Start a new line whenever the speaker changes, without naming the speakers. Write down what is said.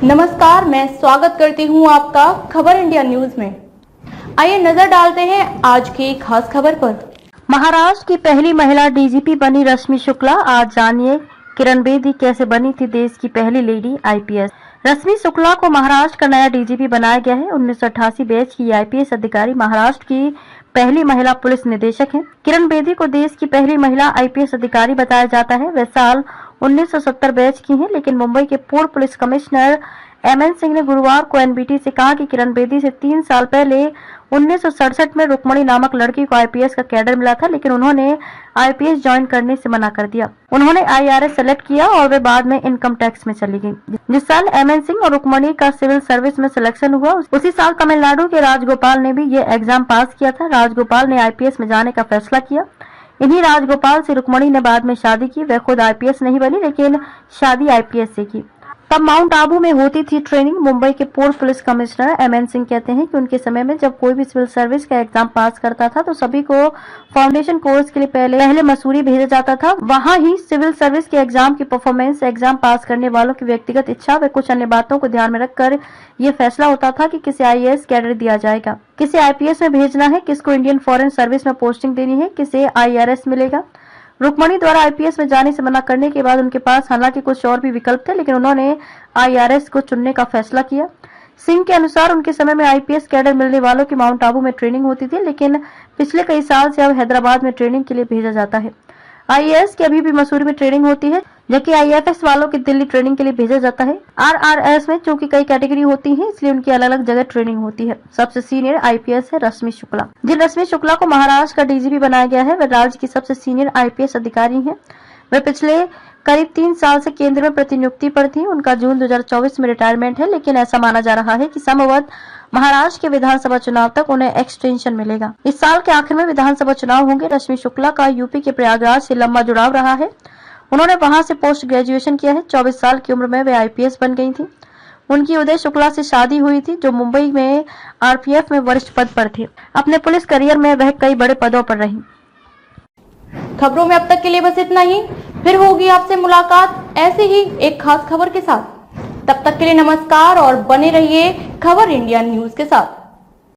नमस्कार, मैं स्वागत करती हूं आपका खबर इंडिया न्यूज में। आइए नजर डालते हैं आज की खास खबर पर।
महाराष्ट्र की पहली महिला डीजीपी बनी रश्मि शुक्ला। आज जानिए किरण बेदी कैसे बनी थी देश की पहली लेडी आईपीएस। रश्मि शुक्ला को महाराष्ट्र का नया डीजीपी बनाया गया है। 1988 बैच की आईपीएस अधिकारी महाराष्ट्र की पहली महिला पुलिस निदेशक हैं। किरण बेदी को देश की पहली महिला आईपीएस अधिकारी बताया जाता है। वे साल 1970 बैच की हैं, लेकिन मुंबई के पूर्व पुलिस कमिश्नर एमएन सिंह ने गुरुवार को एनबीटी से कहा कि किरण बेदी से 3 साल पहले 1967 में रुक्मणी नामक लड़की को आईपीएस का कैडर मिला था, लेकिन उन्होंने आईपीएस ज्वाइन करने से मना कर दिया। उन्होंने आईआरएस सेलेक्ट किया और वे बाद में इनकम टैक्स में चली गई। जिस साल एमएन सिंह और रुक्मणी का सिविल सर्विस में सिलेक्शन हुआ, उसी साल तमिलनाडु के राजगोपाल ने भी ये एग्जाम पास किया था। राजगोपाल ने आईपीएस में जाने का फैसला किया। इन्हीं राजगोपाल से रुक्मणी ने बाद में शादी की। वह खुद आईपीएस नहीं बनी, लेकिन शादी आईपीएस से की। तब माउंट आबू में होती थी ट्रेनिंग। मुंबई के पूर्व पुलिस कमिश्नर एमएन सिंह कहते हैं कि उनके समय में जब कोई भी सिविल सर्विस का एग्जाम पास करता था तो सभी को फाउंडेशन कोर्स के लिए पहले मसूरी भेजा जाता था। वहां ही सिविल सर्विस के एग्जाम की परफॉर्मेंस, एग्जाम पास करने वालों की व्यक्तिगत इच्छा व कुछ अन्य बातों को ध्यान में रखकर ये फैसला होता था कि किसे आईएएस कैडर दिया जाएगा, किसे आईपीएस में भेजना है, किसको इंडियन फॉरेन सर्विस में पोस्टिंग देनी है, किसे आईआरएस मिलेगा। रुक्मणी द्वारा आईपीएस में जाने से मना करने के बाद उनके पास हालांकि कुछ और भी विकल्प थे, लेकिन उन्होंने आईआरएस को चुनने का फैसला किया। सिंह के अनुसार उनके समय में आईपीएस कैडर मिलने वालों की माउंट आबू में ट्रेनिंग होती थी, लेकिन पिछले कई साल से अब हैदराबाद में ट्रेनिंग के लिए भेजा जाता है। आईएएस की अभी भी मसूरी में ट्रेनिंग होती है, जबकि आईएफएस वालों की दिल्ली ट्रेनिंग के लिए भेजा जाता है। आरआरएस में चूंकि कई कैटेगरी होती है, इसलिए उनकी अलग अलग जगह ट्रेनिंग होती है। सबसे सीनियर आईपीएस है रश्मि शुक्ला। जिन रश्मि शुक्ला को महाराष्ट्र का डीजीपी बनाया गया है, वे राज्य की सबसे सीनियर आईपीएस अधिकारी हैं। वे पिछले करीब 3 साल से केंद्र में प्रतिनियुक्ति पर थी। उनका जून 2024 में रिटायरमेंट है, लेकिन ऐसा माना जा रहा है कि संभवतः महाराष्ट्र के विधानसभा चुनाव तक उन्हें एक्सटेंशन मिलेगा। इस साल के आखिर में विधानसभा चुनाव होंगे। रश्मि शुक्ला का यूपी के प्रयागराज से लंबा जुड़ाव रहा है। उन्होंने वहां से पोस्ट ग्रेजुएशन किया है। 24 साल की उम्र में वे आईपीएस बन गई थी। उनकी उदय शुक्ला से शादी हुई थी, जो मुंबई में आरपीएफ में वरिष्ठ पद पर थे। अपने पुलिस करियर में वह कई बड़े पदों पर रही।
खबरों में अब तक के लिए बस इतना ही। फिर होगी आपसे मुलाकात ऐसे ही एक खास खबर के साथ। तब तक के लिए नमस्कार और बने रहिए खबर इंडिया न्यूज के साथ।